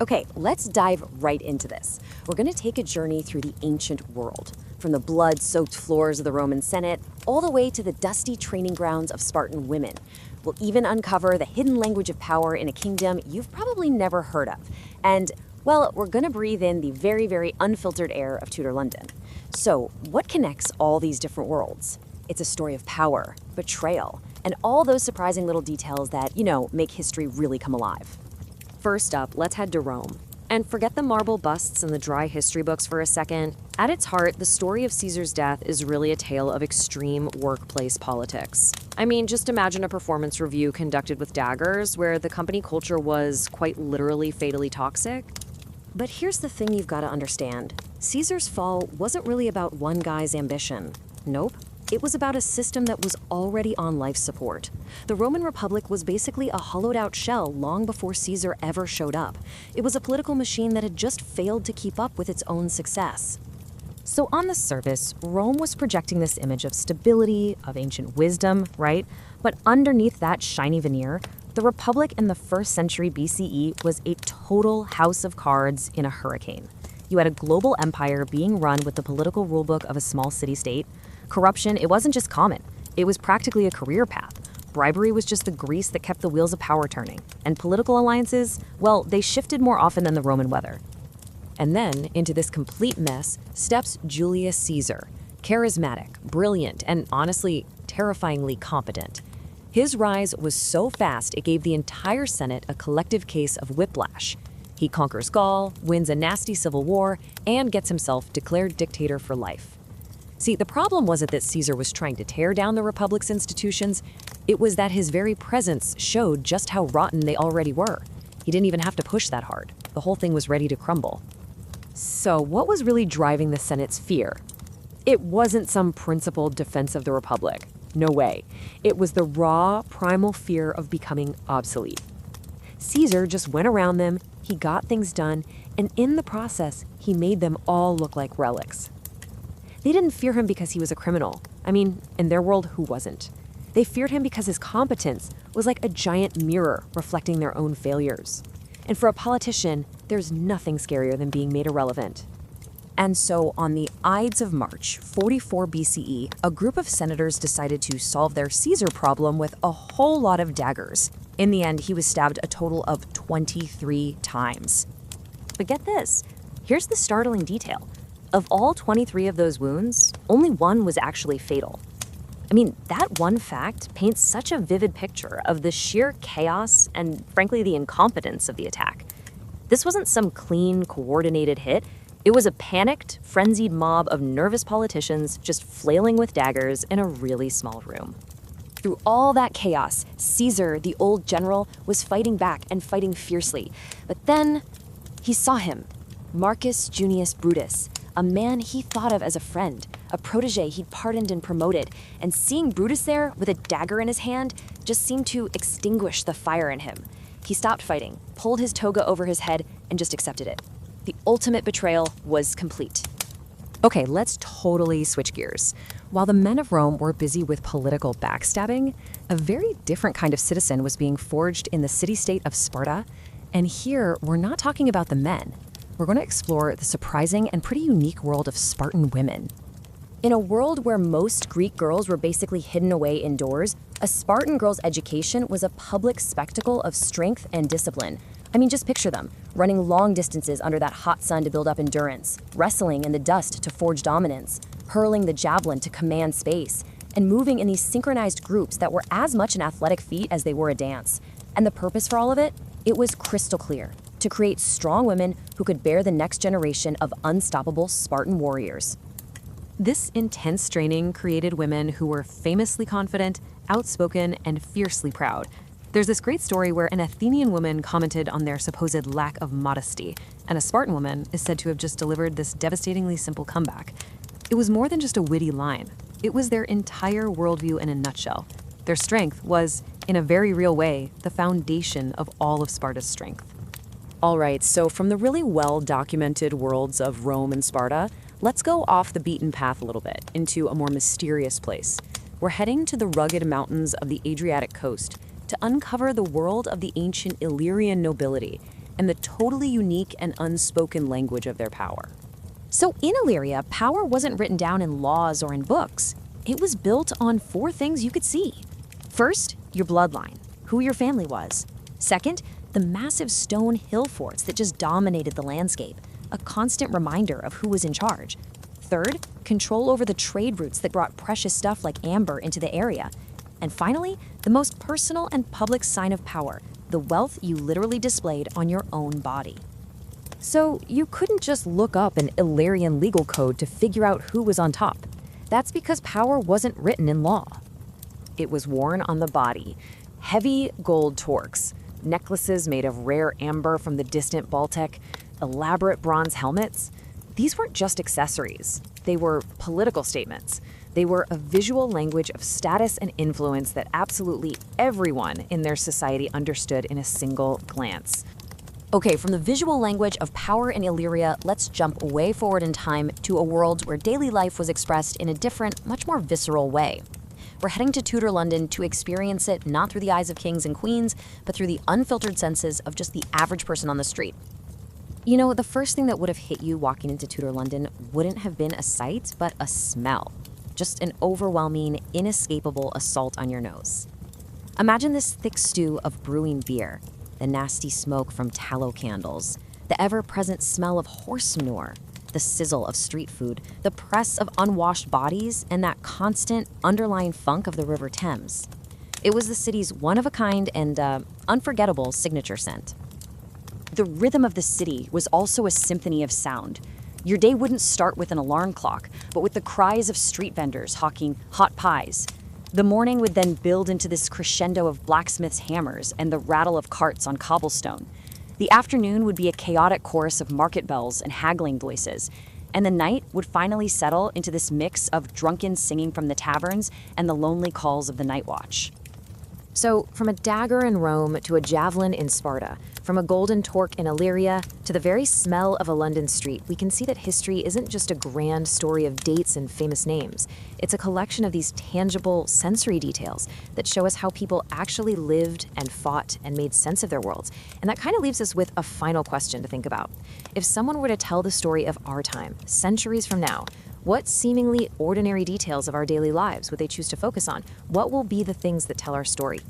Okay, let's dive right into this. We're going to take a journey through the ancient world, from the blood-soaked floors of the Roman Senate all the way to the dusty training grounds of Spartan women. We'll even uncover the hidden language of power in a kingdom you've probably never heard of. And, well, we're going to breathe in the very, very unfiltered air of Tudor London. So, what connects all these different worlds? It's a story of power, betrayal, and all those surprising little details that, make history really come alive. First up, let's head to Rome. And forget the marble busts and the dry history books for a second. At its heart, the story of Caesar's death is really a tale of extreme workplace politics. I mean, just imagine a performance review conducted with daggers where the company culture was quite literally fatally toxic. But here's the thing you've got to understand. Caesar's fall wasn't really about one guy's ambition. Nope. It was about a system that was already on life support. The Roman Republic was basically a hollowed-out shell long before Caesar ever showed up. It was a political machine that had just failed to keep up with its own success. So on the surface, Rome was projecting this image of stability, of ancient wisdom, right? But underneath that shiny veneer, the Republic in the 1st century BCE was a total house of cards in a hurricane. You had a global empire being run with the political rulebook of a small city-state. Corruption, it wasn't just common. It was practically a career path. Bribery was just the grease that kept the wheels of power turning. And political alliances, well, they shifted more often than the Roman weather. And then, into this complete mess, steps Julius Caesar. Charismatic, brilliant, and honestly, terrifyingly competent. His rise was so fast it gave the entire Senate a collective case of whiplash. He conquers Gaul, wins a nasty civil war, and gets himself declared dictator for life. See, the problem wasn't that Caesar was trying to tear down the Republic's institutions. It was that his very presence showed just how rotten they already were. He didn't even have to push that hard. The whole thing was ready to crumble. So what was really driving the Senate's fear? It wasn't some principled defense of the Republic. No way. It was the raw, primal fear of becoming obsolete. Caesar just went around them, he got things done, and in the process, he made them all look like relics. They didn't fear him because he was a criminal. I mean, in their world, who wasn't? They feared him because his competence was like a giant mirror reflecting their own failures. And for a politician, there's nothing scarier than being made irrelevant. And so, on the Ides of March, 44 BCE, a group of senators decided to solve their Caesar problem with a whole lot of daggers. In the end, he was stabbed a total of 23 times. But get this, here's the startling detail. Of all 23 of those wounds, only one was actually fatal. I mean, that one fact paints such a vivid picture of the sheer chaos and, frankly, the incompetence of the attack. This wasn't some clean, coordinated hit. It was a panicked, frenzied mob of nervous politicians just flailing with daggers in a really small room. Through all that chaos, Caesar, the old general, was fighting back and fighting fiercely. But then he saw him, Marcus Junius Brutus, a man he thought of as a friend, a protege he'd pardoned and promoted, and seeing Brutus there with a dagger in his hand just seemed to extinguish the fire in him. He stopped fighting, pulled his toga over his head, and just accepted it. The ultimate betrayal was complete. Okay, let's totally switch gears. While the men of Rome were busy with political backstabbing, a very different kind of citizen was being forged in the city-state of Sparta. And here, we're not talking about the men. We're going to explore the surprising and pretty unique world of Spartan women. In a world where most Greek girls were basically hidden away indoors, a Spartan girl's education was a public spectacle of strength and discipline. I mean, just picture them, running long distances under that hot sun to build up endurance, wrestling in the dust to forge dominance, hurling the javelin to command space, and moving in these synchronized groups that were as much an athletic feat as they were a dance. And the purpose for all of it? It was crystal clear: to create strong women who could bear the next generation of unstoppable Spartan warriors. This intense training created women who were famously confident, outspoken, and fiercely proud. There's this great story where an Athenian woman commented on their supposed lack of modesty, and a Spartan woman is said to have just delivered this devastatingly simple comeback. It was more than just a witty line. It was their entire worldview in a nutshell. Their strength was, in a very real way, the foundation of all of Sparta's strength. All right, so from the really well-documented worlds of Rome and Sparta, let's go off the beaten path a little bit, into a more mysterious place. We're heading to the rugged mountains of the Adriatic coast to uncover the world of the ancient Illyrian nobility and the totally unique and unspoken language of their power. So in Illyria, power wasn't written down in laws or in books. It was built on four things you could see. First, your bloodline, who your family was. Second, the massive stone hill forts that just dominated the landscape, a constant reminder of who was in charge. Third, control over the trade routes that brought precious stuff like amber into the area. And finally, the most personal and public sign of power, the wealth you literally displayed on your own body. So you couldn't just look up an Illyrian legal code to figure out who was on top. That's because power wasn't written in law. It was worn on the body. Heavy gold torques, necklaces made of rare amber from the distant Baltic, elaborate bronze helmets. These weren't just accessories. They were political statements. They were a visual language of status and influence that absolutely everyone in their society understood in a single glance. Okay, from the visual language of power in Illyria, let's jump way forward in time to a world where daily life was expressed in a different, much more visceral way. We're heading to Tudor London to experience it not through the eyes of kings and queens, but through the unfiltered senses of just the average person on the street. You know, the first thing that would have hit you walking into Tudor London wouldn't have been a sight, but a smell. Just an overwhelming, inescapable assault on your nose. Imagine this thick stew of brewing beer, the nasty smoke from tallow candles, the ever-present smell of horse manure, the sizzle of street food, the press of unwashed bodies, and that constant underlying funk of the River Thames. It was the city's one-of-a-kind and unforgettable signature scent. The rhythm of the city was also a symphony of sound. Your day wouldn't start with an alarm clock, but with the cries of street vendors hawking hot pies. The morning would then build into this crescendo of blacksmiths' hammers and the rattle of carts on cobblestone. The afternoon would be a chaotic chorus of market bells and haggling voices, and the night would finally settle into this mix of drunken singing from the taverns and the lonely calls of the night watch. So, from a dagger in Rome to a javelin in Sparta, from a golden torque in Illyria to the very smell of a London street, we can see that history isn't just a grand story of dates and famous names. It's a collection of these tangible sensory details that show us how people actually lived and fought and made sense of their worlds. And that kind of leaves us with a final question to think about. If someone were to tell the story of our time, centuries from now, what seemingly ordinary details of our daily lives would they choose to focus on? What will be the things that tell our story?